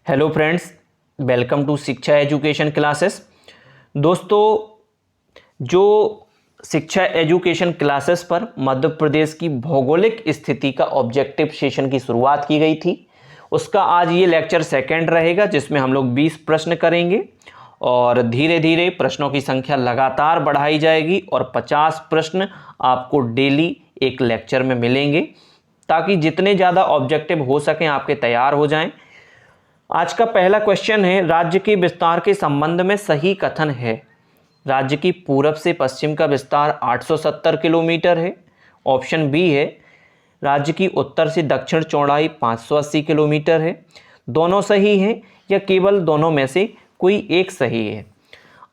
Hello friends, welcome to शिक्षा education classes. दोस्तों, जो शिक्षा एजुकेशन क्लासेस पर मध्य प्रदेश की भौगोलिक स्थिति का ऑब्जेक्टिव सेशन की शुरुआत की गई थी, उसका आज ये लेक्चर सेकंड रहेगा, जिसमें हम लोग 20 प्रश्न करेंगे और धीरे धीरे प्रश्नों की संख्या लगातार बढ़ाई जाएगी और 50 प्रश्न आपको डेली एक लेक्चर में मिलेंगे, ताकि जितने ज़्यादा ऑब्जेक्टिव हो सकें आपके तैयार हो जाएं। आज का पहला क्वेश्चन है, राज्य के विस्तार के संबंध में सही कथन है। राज्य की पूरब से पश्चिम का विस्तार 870 किलोमीटर है। ऑप्शन बी है, राज्य की उत्तर से दक्षिण चौड़ाई 580 किलोमीटर है। दोनों सही हैं या केवल दोनों में से कोई एक सही है।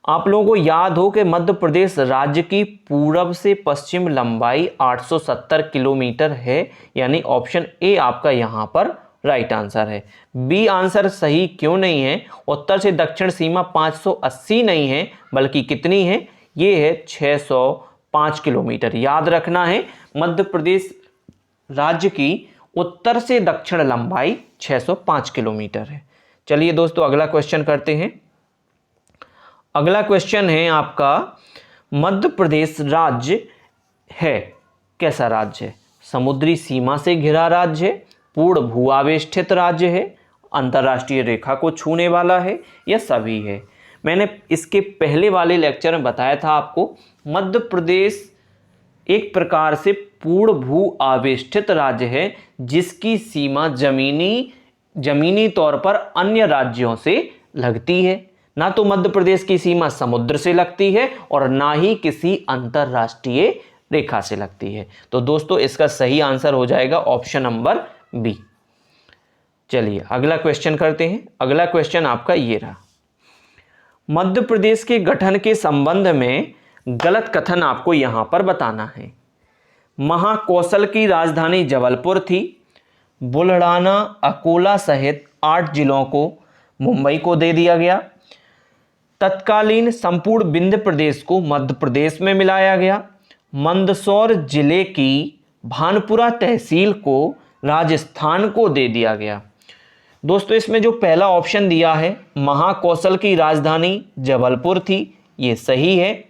आप लोगों को याद हो कि मध्य प्रदेश राज्य की पूरब से पश्चिम लंबाई 870 किलोमीटर है, यानी ऑप्शन ए आपका यहाँ पर राइट आंसर है। बी आंसर सही क्यों नहीं है? उत्तर से दक्षिण सीमा 580 नहीं है, बल्कि कितनी है? ये है 605 किलोमीटर। याद रखना है, मध्य प्रदेश राज्य की उत्तर से दक्षिण लंबाई 605 किलोमीटर है। चलिए दोस्तों, अगला क्वेश्चन करते हैं। अगला क्वेश्चन है आपका, मध्य प्रदेश राज्य है कैसा राज्य है? समुद्री सीमा से घिरा राज्य है, पूर्ण भूआवेष्टित राज्य है, अंतर्राष्ट्रीय रेखा को छूने वाला है, या सभी है? मैंने इसके पहले वाले लेक्चर में बताया था आपको, मध्य प्रदेश एक प्रकार से पूर्ण भू आवेष्टित राज्य है, जिसकी सीमा जमीनी तौर पर अन्य राज्यों से लगती है। ना तो मध्य प्रदेश की सीमा समुद्र से लगती है और ना ही किसी अंतर्राष्ट्रीय रेखा से लगती है। तो दोस्तों, इसका सही आंसर हो जाएगा ऑप्शन नंबर बी। चलिए अगला क्वेश्चन करते हैं। अगला क्वेश्चन आपका ये रहा, मध्य प्रदेश के गठन के संबंध में गलत कथन आपको यहां पर बताना है। महाकौशल की राजधानी जबलपुर थी। बुल्ढाना, अकोला सहित 8 जिलों को मुंबई को दे दिया गया। तत्कालीन संपूर्ण विंध्य प्रदेश को मध्य प्रदेश में मिलाया गया। मंदसौर जिले की भानपुरा तहसील को राजस्थान को दे दिया गया। दोस्तों, इसमें जो पहला ऑप्शन दिया है, महाकौशल की राजधानी जबलपुर थी, ये सही है।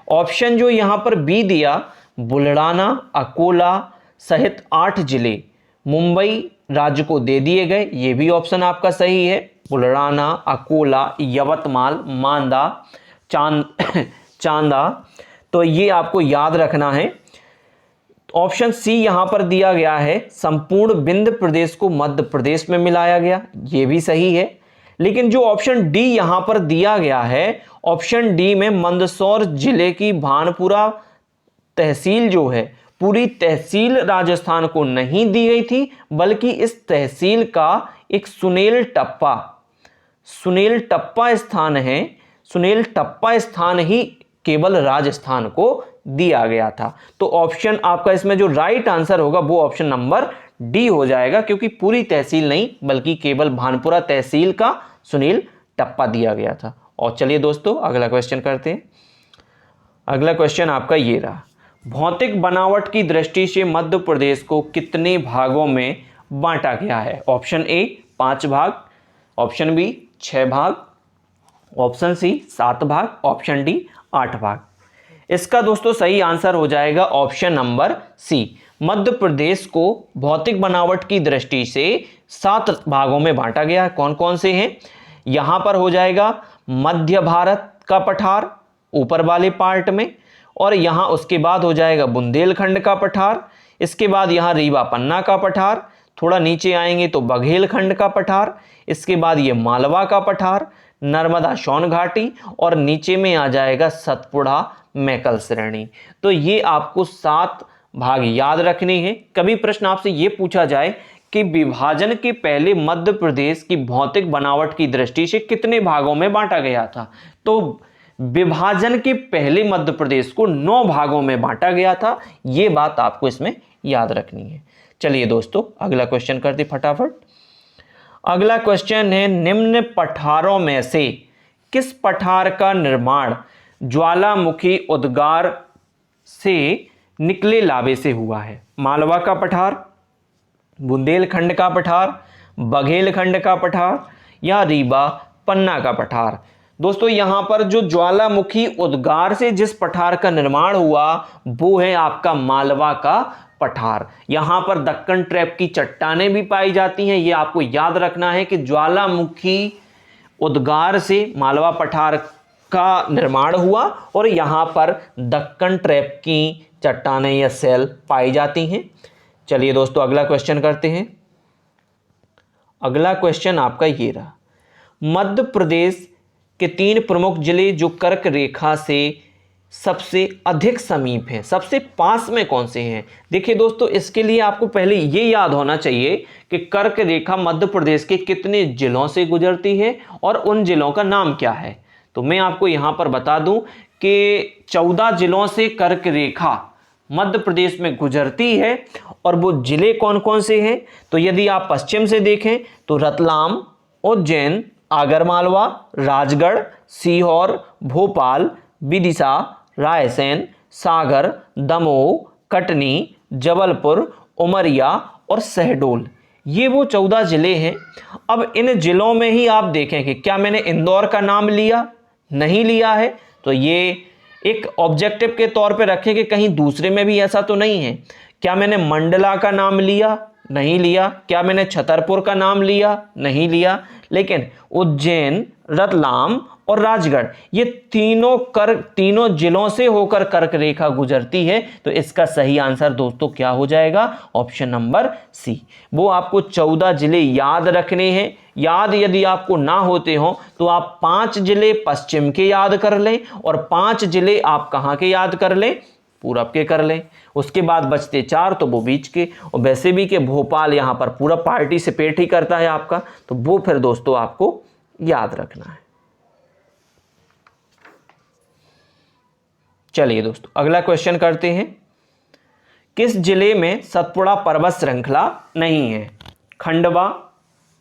ऑप्शन जो यहां पर बी दिया, बुल्ढाना, अकोला सहित 8 जिले मुंबई राज्य को दे दिए गए, ये भी ऑप्शन आपका सही है। बुल्ढाना, अकोला, यवतमाल, मांदा, चांदा, तो ये आपको याद रखना है। ऑप्शन सी यहां पर दिया गया है, संपूर्ण विंध्य प्रदेश को मध्य प्रदेश में मिलाया गया, ये भी सही है। लेकिन जो ऑप्शन डी यहां पर दिया गया है, ऑप्शन डी में मंदसौर जिले की भानपुरा तहसील जो है, पूरी तहसील राजस्थान को नहीं दी गई थी, बल्कि इस तहसील का एक सुनेल टप्पा स्थान है। सुनेल टप्पा स्थान ही केवल राजस्थान को दिया गया था। तो ऑप्शन आपका इसमें जो राइट आंसर होगा वो ऑप्शन नंबर डी हो जाएगा, क्योंकि पूरी तहसील नहीं बल्कि केवल भानपुरा तहसील का सुनील टप्पा दिया गया था। और चलिए दोस्तों, अगला क्वेश्चन करते हैं। अगला क्वेश्चन आपका ये रहा, भौतिक बनावट की दृष्टि से मध्य प्रदेश को कितने भागों में बांटा गया है? ऑप्शन ए 5 भाग, ऑप्शन बी 6 भाग, ऑप्शन सी 7 भाग, ऑप्शन डी 8 भाग। इसका दोस्तों सही आंसर हो जाएगा ऑप्शन नंबर सी। मध्य प्रदेश को भौतिक बनावट की दृष्टि से 7 भागों में बांटा गया है। कौन कौन से हैं? यहां पर हो जाएगा मध्य भारत का पठार ऊपर वाले पार्ट में, और यहां उसके बाद हो जाएगा बुंदेलखंड का पठार, इसके बाद यहां रीवा पन्ना का पठार, थोड़ा नीचे आएंगे तो बघेलखंड का पठार, इसके बाद ये मालवा का पठार, नर्मदा सोन घाटी, और नीचे में आ जाएगा सतपुड़ा मैकल श्रेणी। तो ये आपको 7 भाग याद रखने हैं। कभी प्रश्न आपसे ये पूछा जाए कि विभाजन के पहले मध्य प्रदेश की भौतिक बनावट की दृष्टि से कितने भागों में बांटा गया था, तो विभाजन के पहले मध्य प्रदेश को 9 भागों में बांटा गया था। ये बात आपको इसमें याद रखनी है। चलिए दोस्तों, अगला क्वेश्चन करते फटाफट। अगला क्वेश्चन है, निम्न पठारों में से किस पठार का निर्माण ज्वालामुखी उद्गार से निकले लावे से हुआ है? मालवा का पठार, बुंदेलखंड का पठार, बघेलखंड का पठार या रीवा पन्ना का पठार। दोस्तों यहां पर जो ज्वालामुखी उद्गार से जिस पठार का निर्माण हुआ वो है आपका मालवा का पठार। यहां पर दक्कन ट्रैप की चट्टानें भी पाई जाती हैं, ये आपको याद रखना है कि ज्वालामुखी उद्गार से मालवा पठार का निर्माण हुआ और यहां पर दक्कन ट्रैप की चट्टानें या सेल पाई जाती हैं। चलिए दोस्तों अगला क्वेश्चन करते हैं। अगला क्वेश्चन आपका ये रहा, मध्य प्रदेश के 3 प्रमुख जिले जो कर्क रेखा से सबसे अधिक समीप हैं, सबसे पास में कौन से हैं? देखिए दोस्तों इसके लिए आपको पहले ये याद होना चाहिए कि कर्क रेखा मध्य प्रदेश के कितने जिलों से गुजरती है और उन जिलों का नाम क्या है। तो मैं आपको यहां पर बता दूं कि 14 जिलों से कर्क रेखा मध्य प्रदेश में गुजरती है और वो जिले कौन कौन से हैं। तो यदि आप पश्चिम से देखें तो रतलाम, उज्जैन, आगरमालवा, राजगढ़, सीहोर, भोपाल, विदिशा, रायसेन, सागर, दमोह, कटनी, जबलपुर, उमरिया और शहडोल, ये वो 14 जिले हैं। अब इन जिलों में ही आप देखें कि क्या मैंने इंदौर का नाम लिया? नहीं लिया है। तो ये एक ऑब्जेक्टिव के तौर पे रखें कि कहीं दूसरे में भी ऐसा तो नहीं है। क्या मैंने मंडला का नाम लिया? नहीं लिया। क्या मैंने छतरपुर का नाम लिया? नहीं लिया। लेकिन उज्जैन, रतलाम और राजगढ़ ये तीनों जिलों से होकर कर्क रेखा गुजरती है। तो इसका सही आंसर दोस्तों क्या हो जाएगा? Option number C. वो आपको 14 जिले याद रखने हैं। याद यदि आपको ना होते हो तो आप 5 जिले पश्चिम के याद कर लें और 5 जिले आप कहां के याद कर लें? पूरब के कर लें। उसके बाद बचते 4 तो वो बीच के, और वैसे भी कि भोपाल यहां पर पूरा पार्टिसिपेट ही करता है आपका, तो वो फिर दोस्तों आपको याद रखना है। चलिए दोस्तों अगला क्वेश्चन करते हैं। किस जिले में सतपुड़ा पर्वत श्रृंखला नहीं है? खंडवा,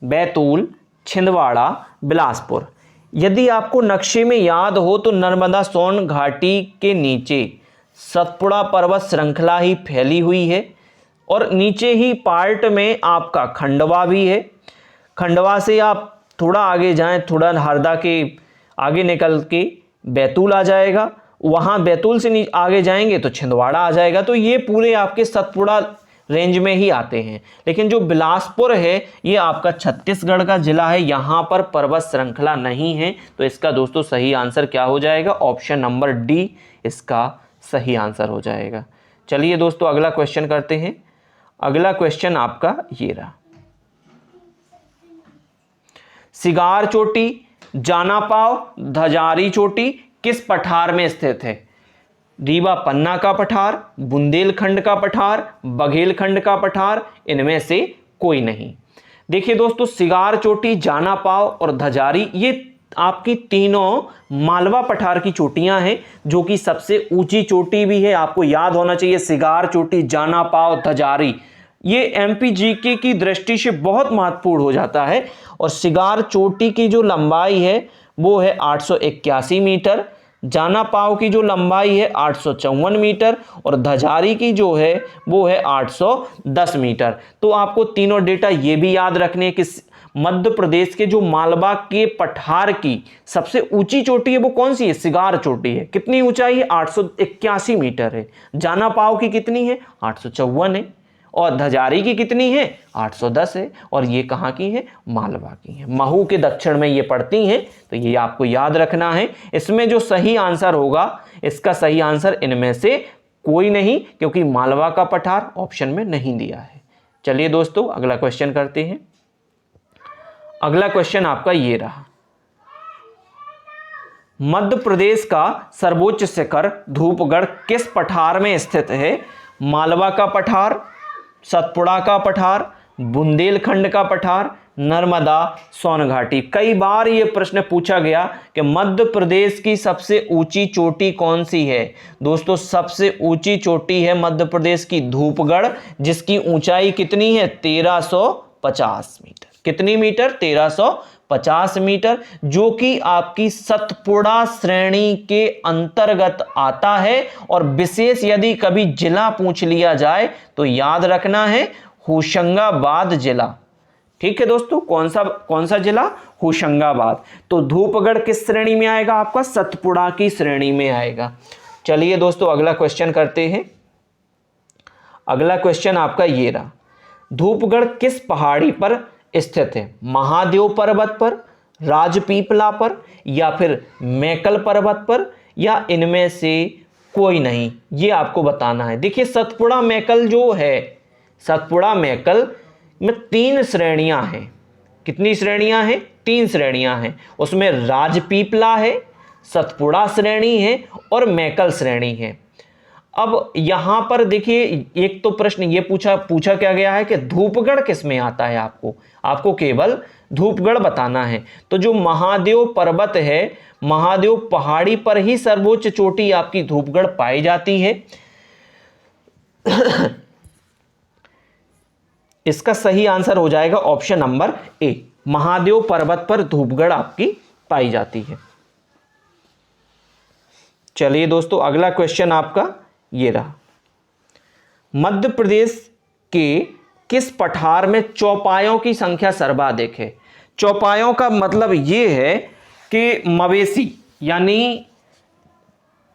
बैतूल, छिंदवाड़ा, बिलासपुर। यदि आपको नक्शे में याद हो तो नर्मदा सोन घाटी के नीचे सतपुड़ा पर्वत श्रृंखला ही फैली हुई है और नीचे ही पार्ट में आपका खंडवा भी है। खंडवा से आप थोड़ा आगे जाएं, थोड़ा हरदा के आगे निकल के बैतूल आ जाएगा, वहां बैतूल से आगे जाएंगे तो छिंदवाड़ा आ जाएगा। तो ये पूरे आपके सतपुड़ा रेंज में ही आते हैं। लेकिन जो बिलासपुर है ये आपका छत्तीसगढ़ का जिला है, यहां पर पर्वत श्रृंखला नहीं है। तो इसका दोस्तों सही आंसर क्या हो जाएगा? ऑप्शन नंबर डी इसका सही आंसर हो जाएगा। चलिए दोस्तों अगला क्वेश्चन करते हैं। अगला क्वेश्चन आपका ये रहा, सिगार चोटी, जानापाव, धजारी चोटी किस पठार में स्थित है? रीवा पन्ना का पठार, बुंदेलखंड का पठार, बघेलखंड का पठार, इनमें से कोई नहीं। देखिए दोस्तों सिगार चोटी, जानापाव और धजारी ये आपकी तीनों मालवा पठार की चोटियां हैं, जो कि सबसे ऊंची चोटी भी है। आपको याद होना चाहिए सिगार चोटी, जानापाव, धजारी ये एमपी जीके की दृष्टि से बहुत महत्वपूर्ण हो जाता है। और सिगार चोटी की जो लंबाई है वो है 881 मीटर, जानापाव की जो लंबाई है 854 मीटर और धजारी की जो है वो है 810 मीटर। तो आपको तीनों डेटा ये भी याद रखने कि मध्य प्रदेश के जो मालवा के पठार की सबसे ऊंची चोटी है वो कौन सी है? सिगार चोटी है। कितनी ऊंचाई है? 881 मीटर है। जानापाव की कितनी है? 854 है। और धजारी की कितनी है? 810 है। और ये कहाँ की है? मालवा की है। महू के दक्षिण में ये पड़ती हैं। तो ये आपको याद रखना है। इसमें जो सही आंसर होगा, इसका सही आंसर इनमें से कोई नहीं, क्योंकि मालवा का पठार ऑप्शन में नहीं दिया है। चलिए दोस्तों अगला क्वेश्चन करते हैं। अगला क्वेश्चन आपका ये रहा, मध्य प्रदेश का सर्वोच्च शिखर धूपगढ़ किस पठार में स्थित है? मालवा का पठार, सतपुड़ा का पठार, बुंदेलखंड का पठार, नर्मदा सोन घाटी। कई बार यह प्रश्न पूछा गया कि मध्य प्रदेश की सबसे ऊंची चोटी कौन सी है? दोस्तों सबसे ऊंची चोटी है मध्य प्रदेश की धूपगढ़, जिसकी ऊंचाई कितनी है? 1350 मीटर। कितनी मीटर? 1350 मीटर, जो कि आपकी सतपुड़ा श्रेणी के अंतर्गत आता है। और विशेष यदि कभी जिला पूछ लिया जाए तो याद रखना है होशंगाबाद जिला। ठीक है दोस्तों, कौन सा जिला? होशंगाबाद। तो धूपगढ़ किस श्रेणी में आएगा आपका? सतपुड़ा की श्रेणी में आएगा। चलिए दोस्तों अगला क्वेश्चन करते हैं। अगला क्वेश्चन आपका ये रहा, धूपगढ़ किस पहाड़ी पर स्थित है? महादेव पर्वत पर, राजपीपला पर, या फिर मैकल पर्वत पर, या इनमें से कोई नहीं? ये आपको बताना है। देखिए सतपुड़ा मैकल जो है, सतपुड़ा मैकल में 3 श्रेणियां हैं। कितनी श्रेणियां हैं? 3 श्रेणियां हैं। उसमें राजपीपला है, सतपुड़ा श्रेणी है और मैकल श्रेणी है। अब यहां पर देखिए एक तो प्रश्न ये पूछा क्या गया है कि धूपगढ़ किस में आता है? आपको केवल धूपगढ़ बताना है। तो जो महादेव पर्वत है, महादेव पहाड़ी पर ही सर्वोच्च चोटी आपकी धूपगढ़ पाई जाती है। इसका सही आंसर हो जाएगा ऑप्शन नंबर ए, महादेव पर्वत पर धूपगढ़ आपकी पाई जाती है। चलिए दोस्तों अगला क्वेश्चन आपका ये रहा, मध्य प्रदेश के किस पठार में चौपायों की संख्या सर्वाधिक है? चौपायों का मतलब ये है कि मवेशी यानी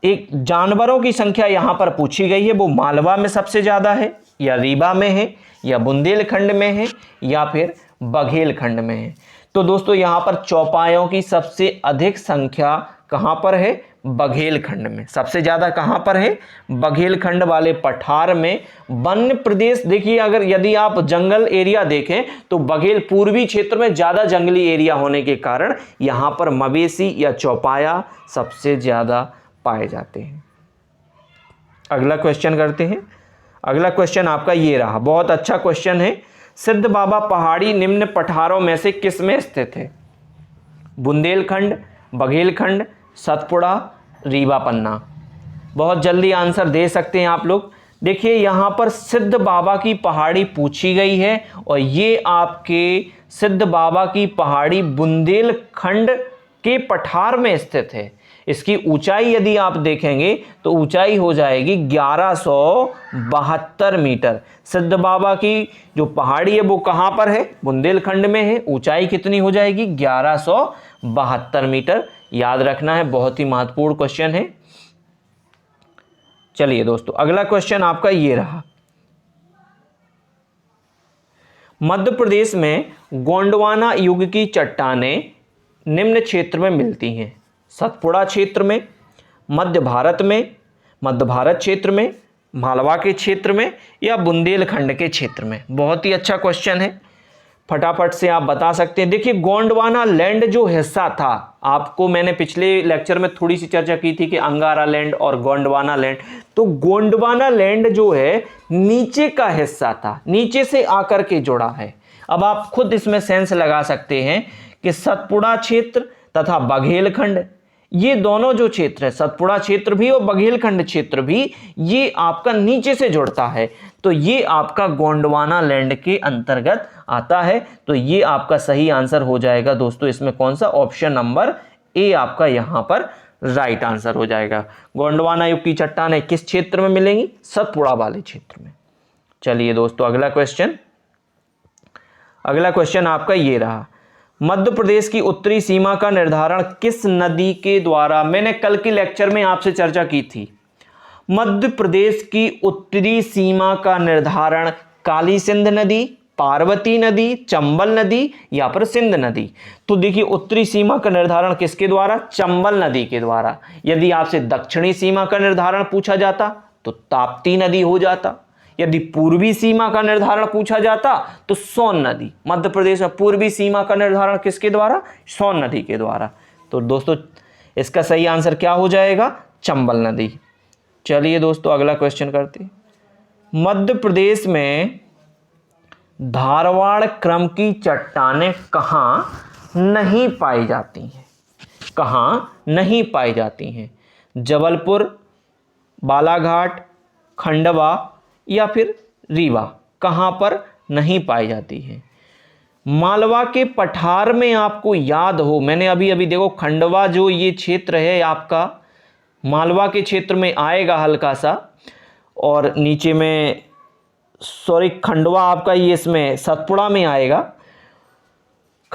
एक जानवरों की संख्या यहां पर पूछी गई है, वो मालवा में सबसे ज्यादा है, या रीवा में है, या बुंदेलखंड में है, या फिर बघेलखंड में है। तो दोस्तों यहां पर चौपायों की सबसे अधिक संख्या कहां पर है? बघेलखंड में। सबसे ज्यादा कहां पर है? बघेलखंड वाले पठार में। वन्य प्रदेश देखिए, अगर यदि आप जंगल एरिया देखें तो बघेल पूर्वी क्षेत्र में ज्यादा जंगली एरिया होने के कारण यहां पर मवेशी या चौपाया सबसे ज्यादा पाए जाते हैं। अगला क्वेश्चन करते हैं। अगला क्वेश्चन आपका ये रहा, बहुत अच्छा क्वेश्चन है, सिद्ध बाबा पहाड़ी निम्न पठारों में से किस में स्थित है? बुंदेलखंड, बघेलखंड, सतपुड़ा, रीवा पन्ना। बहुत जल्दी आंसर दे सकते हैं आप लोग। देखिए यहां पर सिद्ध बाबा की पहाड़ी पूछी गई है और ये आपके सिद्ध बाबा की पहाड़ी बुंदेलखंड के पठार में स्थित है। इसकी ऊंचाई यदि आप देखेंगे तो ऊंचाई हो जाएगी 1172 मीटर। सिद्ध बाबा की जो पहाड़ी है वो कहां पर है? बुंदेलखंड में है। ऊंचाई कितनी हो जाएगी? 1172 मीटर। याद रखना है, बहुत ही महत्वपूर्ण क्वेश्चन है। चलिए दोस्तों अगला क्वेश्चन आपका ये रहा, मध्य प्रदेश में गोंडवाना युग की चट्टानें निम्न क्षेत्र में मिलती हैं? सतपुड़ा क्षेत्र में, मध्य भारत में, मध्य भारत क्षेत्र में, मालवा के क्षेत्र में, या बुंदेलखंड के क्षेत्र में? बहुत ही अच्छा क्वेश्चन है, फटाफट से आप बता सकते हैं। देखिए गोंडवाना लैंड जो हिस्सा था, आपको मैंने पिछले लेक्चर में थोड़ी सी चर्चा की थी कि अंगारा लैंड और गोंडवाना लैंड। तो गोंडवाना लैंड जो है नीचे का हिस्सा था, नीचे से आकर के जुड़ा है। अब आप खुद इसमें सेंस लगा सकते हैं कि सतपुड़ा क्षेत्र तथा बघेलखंड, ये दोनों जो क्षेत्र है, सतपुड़ा क्षेत्र भी और बघेलखंड क्षेत्र भी, ये आपका नीचे से जुड़ता है। तो ये आपका गोंडवाना लैंड के अंतर्गत आता है। तो ये आपका सही आंसर हो जाएगा दोस्तों। इसमें कौन सा? ऑप्शन नंबर ए आपका यहां पर राइट आंसर हो जाएगा। गोंडवाना युग की चट्टानें किस क्षेत्र में मिलेंगी? सतपुड़ा वाले क्षेत्र में। चलिए दोस्तों अगला क्वेश्चन आपका ये रहा, मध्य प्रदेश की उत्तरी सीमा का निर्धारण किस नदी के द्वारा? मैंने कल के लेक्चर में आपसे चर्चा की थी। मध्य प्रदेश की उत्तरी सीमा का निर्धारण काली सिंध नदी, पार्वती नदी, चंबल नदी, या फिर सिंध नदी? तो देखिए उत्तरी सीमा का निर्धारण किसके द्वारा? चंबल नदी के द्वारा। यदि आपसे दक्षिणी सीमा का निर्धारण पूछा जाता तो ताप्ती नदी हो जाता। यदि पूर्वी सीमा का निर्धारण पूछा जाता तो सोन नदी। मध्य प्रदेश में पूर्वी सीमा का निर्धारण किसके द्वारा? सोन नदी के द्वारा। तो दोस्तों इसका सही आंसर क्या हो जाएगा? चंबल नदी। चलिए दोस्तों अगला क्वेश्चन करते हैं। मध्य प्रदेश में धारवाड़ क्रम की चट्टानें कहां नहीं पाई जाती हैं? कहां नहीं पाई जाती हैं? जबलपुर, बालाघाट, खंडवा, या फिर रीवा? कहां पर नहीं पाई जाती है? मालवा के पठार में आपको याद हो, मैंने अभी देखो खंडवा जो ये क्षेत्र है आपका मालवा के क्षेत्र में आएगा हल्का सा, और नीचे में खंडवा आपका ये इसमें सतपुड़ा में आएगा।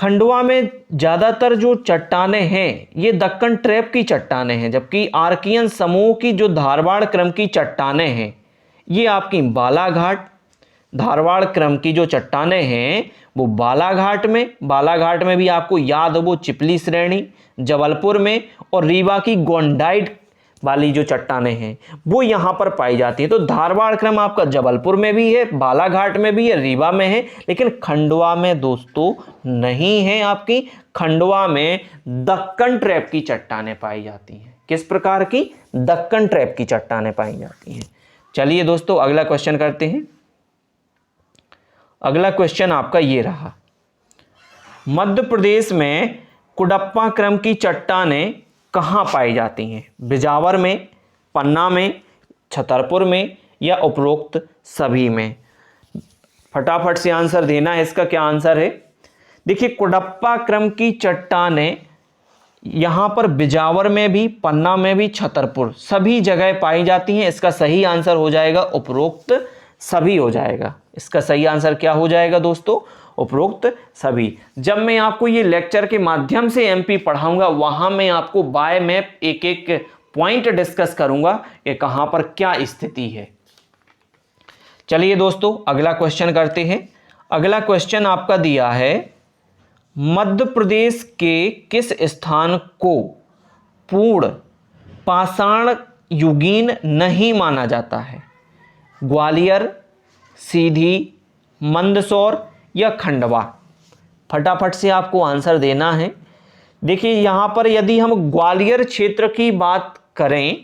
खंडवा में ज़्यादातर जो चट्टानें हैं ये दक्कन ट्रैप की चट्टानें हैं, जबकि आर्कियन समूह की जो धारवाड़ क्रम की चट्टानें हैं ये आपकी बालाघाट, धारवाड़ क्रम की जो चट्टानें हैं वो बालाघाट में भी आपको याद हो वो चिपली श्रेणी, जबलपुर में, और रीवा की गोंडाइट वाली जो चट्टानें हैं वो यहाँ पर पाई जाती हैं। तो धारवाड़ क्रम आपका जबलपुर में भी है, बालाघाट में भी है, रीवा में है, लेकिन खंडवा में दोस्तों नहीं है। आपकी खंडवा में दक्कन ट्रैप की चट्टानें पाई जाती हैं। किस प्रकार की? दक्कन ट्रैप की चट्टानें पाई जाती हैं। चलिए दोस्तों अगला क्वेश्चन करते हैं। अगला क्वेश्चन आपका ये रहा, मध्य प्रदेश में कुडप्पा क्रम की चट्टानें कहाँ पाई जाती हैं? बिजावर में, पन्ना में, छतरपुर में, या उपरोक्त सभी में? फटाफट से आंसर देना है। इसका क्या आंसर है? देखिए, कुडप्पा क्रम की चट्टानें यहाँ पर बिजावर में भी, पन्ना में भी, छतरपुर सभी जगह पाई जाती हैं। इसका सही आंसर हो जाएगा उपरोक्त सभी हो जाएगा। इसका सही आंसर क्या हो जाएगा दोस्तों? उपरोक्त सभी। जब मैं आपको ये लेक्चर के माध्यम से एमपी पढ़ाऊंगा वहां मैं आपको बाय मैप एक एक पॉइंट डिस्कस करूंगा कि कहां पर क्या स्थिति है। चलिए दोस्तों अगला क्वेश्चन करते हैं। अगला क्वेश्चन आपका दिया है, मध्य प्रदेश के किस स्थान को पूर्ण पाषाण युगीन नहीं माना जाता है? ग्वालियर, सीधी, मंदसौर या खंडवा? फटाफट से आपको आंसर देना है। देखिए यहाँ पर यदि हम ग्वालियर क्षेत्र की बात करें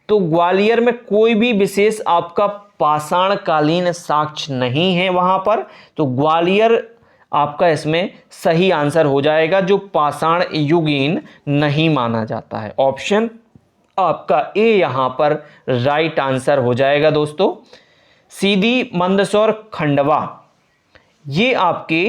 तो ग्वालियर में कोई भी विशेष आपका पाषाण कालीन साक्ष्य नहीं है वहां पर, तो ग्वालियर आपका इसमें सही आंसर हो जाएगा, जो पाषाण युगीन नहीं माना जाता है। ऑप्शन आपका ए यहां पर राइट आंसर हो जाएगा दोस्तों। सीधी, मंदसौर, खंडवा ये आपके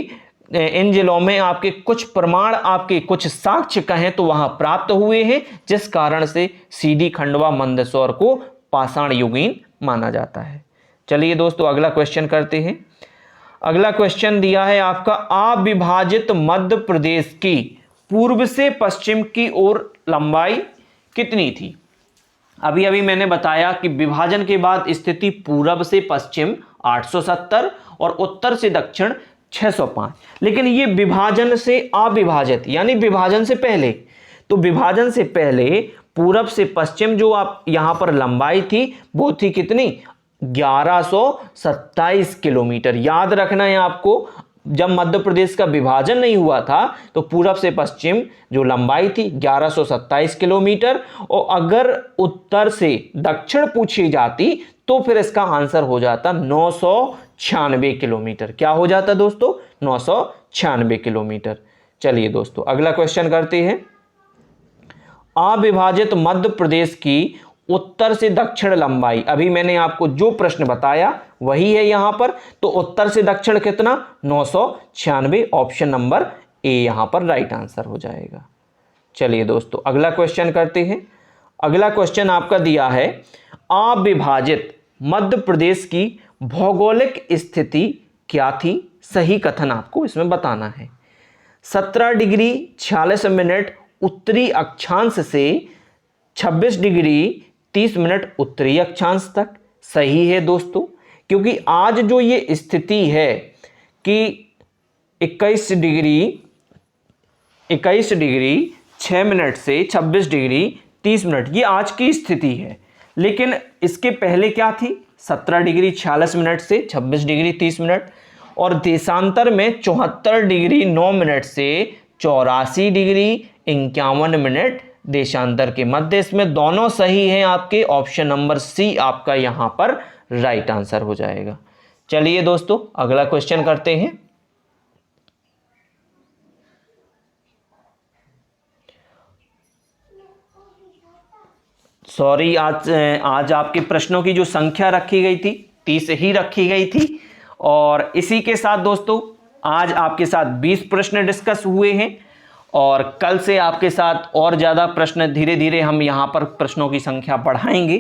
इन जिलों में आपके कुछ प्रमाण, आपके कुछ साक्ष्य कहें तो वहां प्राप्त हुए हैं, जिस कारण से सीधी, खंडवा, मंदसौर को पाषाण युगीन माना जाता है। चलिए दोस्तों अगला क्वेश्चन करते हैं। अगला क्वेश्चन दिया है आपका, अविभाजित मध्य प्रदेश की पूर्व से पश्चिम की ओर लंबाई कितनी थी? अभी अभी मैंने बताया कि विभाजन के बाद स्थिति पूर्व से पश्चिम 870 और उत्तर से दक्षिण 605, लेकिन ये विभाजन से अविभाजित यानी विभाजन से पहले, तो विभाजन से पहले पूरब से पश्चिम जो आप यहां पर लंबाई थी वो थी कितनी? 1127 किलोमीटर। याद रखना है आपको, जब मध्य प्रदेश का विभाजन नहीं हुआ था तो पूरब से पश्चिम जो लंबाई थी 1127 किलोमीटर, और अगर उत्तर से दक्षिण पूछी जाती तो फिर इसका आंसर हो जाता 996 किलोमीटर। क्या हो जाता दोस्तों? 996 किलोमीटर। चलिए दोस्तों अगला क्वेश्चन करते हैं। अविभाजित मध्य प्रदेश की उत्तर से दक्षिण लंबाई, अभी मैंने आपको जो प्रश्न बताया वही है यहां पर, तो उत्तर से दक्षिण कितना? 996। ऑप्शन नंबर ए यहां पर राइट आंसर हो जाएगा। चलिए दोस्तों अगला क्वेश्चन करते हैं। अगला क्वेश्चन आपका दिया है, अविभाजित मध्य प्रदेश की भौगोलिक स्थिति क्या थी? सही कथन आपको इसमें बताना है। 17 डिग्री 46 मिनट उत्तरी अक्षांश से 26 डिग्री 30 मिनट उत्तरी अक्षांश तक। सही है दोस्तों, क्योंकि आज जो ये स्थिति है कि 21 डिग्री 6 मिनट से 26 डिग्री 30 मिनट, ये आज की स्थिति है, लेकिन इसके पहले क्या थी? 17 डिग्री 46 मिनट से 26 डिग्री 30 मिनट, और देशांतर में 74 डिग्री 9 मिनट से 84 डिग्री 51 मिनट देशांतर के मध्य। इसमें दोनों सही हैं आपके। ऑप्शन नंबर सी आपका यहां पर राइट आंसर हो जाएगा। चलिए दोस्तों अगला क्वेश्चन करते हैं। सॉरी, आज आपके प्रश्नों की जो संख्या रखी गई थी 30 ही रखी गई थी, और इसी के साथ दोस्तों आज आपके साथ 20 प्रश्न डिस्कस हुए हैं, और कल से आपके साथ और ज़्यादा प्रश्न धीरे धीरे हम यहाँ पर प्रश्नों की संख्या बढ़ाएंगे।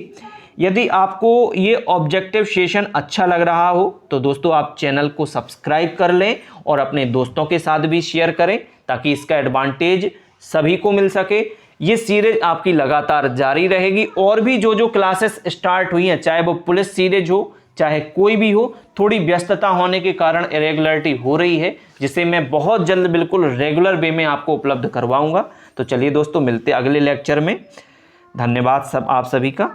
यदि आपको ये ऑब्जेक्टिव सेशन अच्छा लग रहा हो तो दोस्तों आप चैनल को सब्सक्राइब कर लें और अपने दोस्तों के साथ भी शेयर करें ताकि इसका एडवांटेज सभी को मिल सके। ये सीरीज आपकी लगातार जारी रहेगी और भी जो जो क्लासेस स्टार्ट हुई हैं, चाहे वो पुलिस सीरीज हो चाहे कोई भी हो, थोड़ी व्यस्तता होने के कारण इरेगुलरिटी हो रही है, जिसे मैं बहुत जल्द बिल्कुल रेगुलर वे में आपको उपलब्ध करवाऊंगा। तो चलिए दोस्तों, मिलते अगले लेक्चर में। धन्यवाद सब आप सभी का।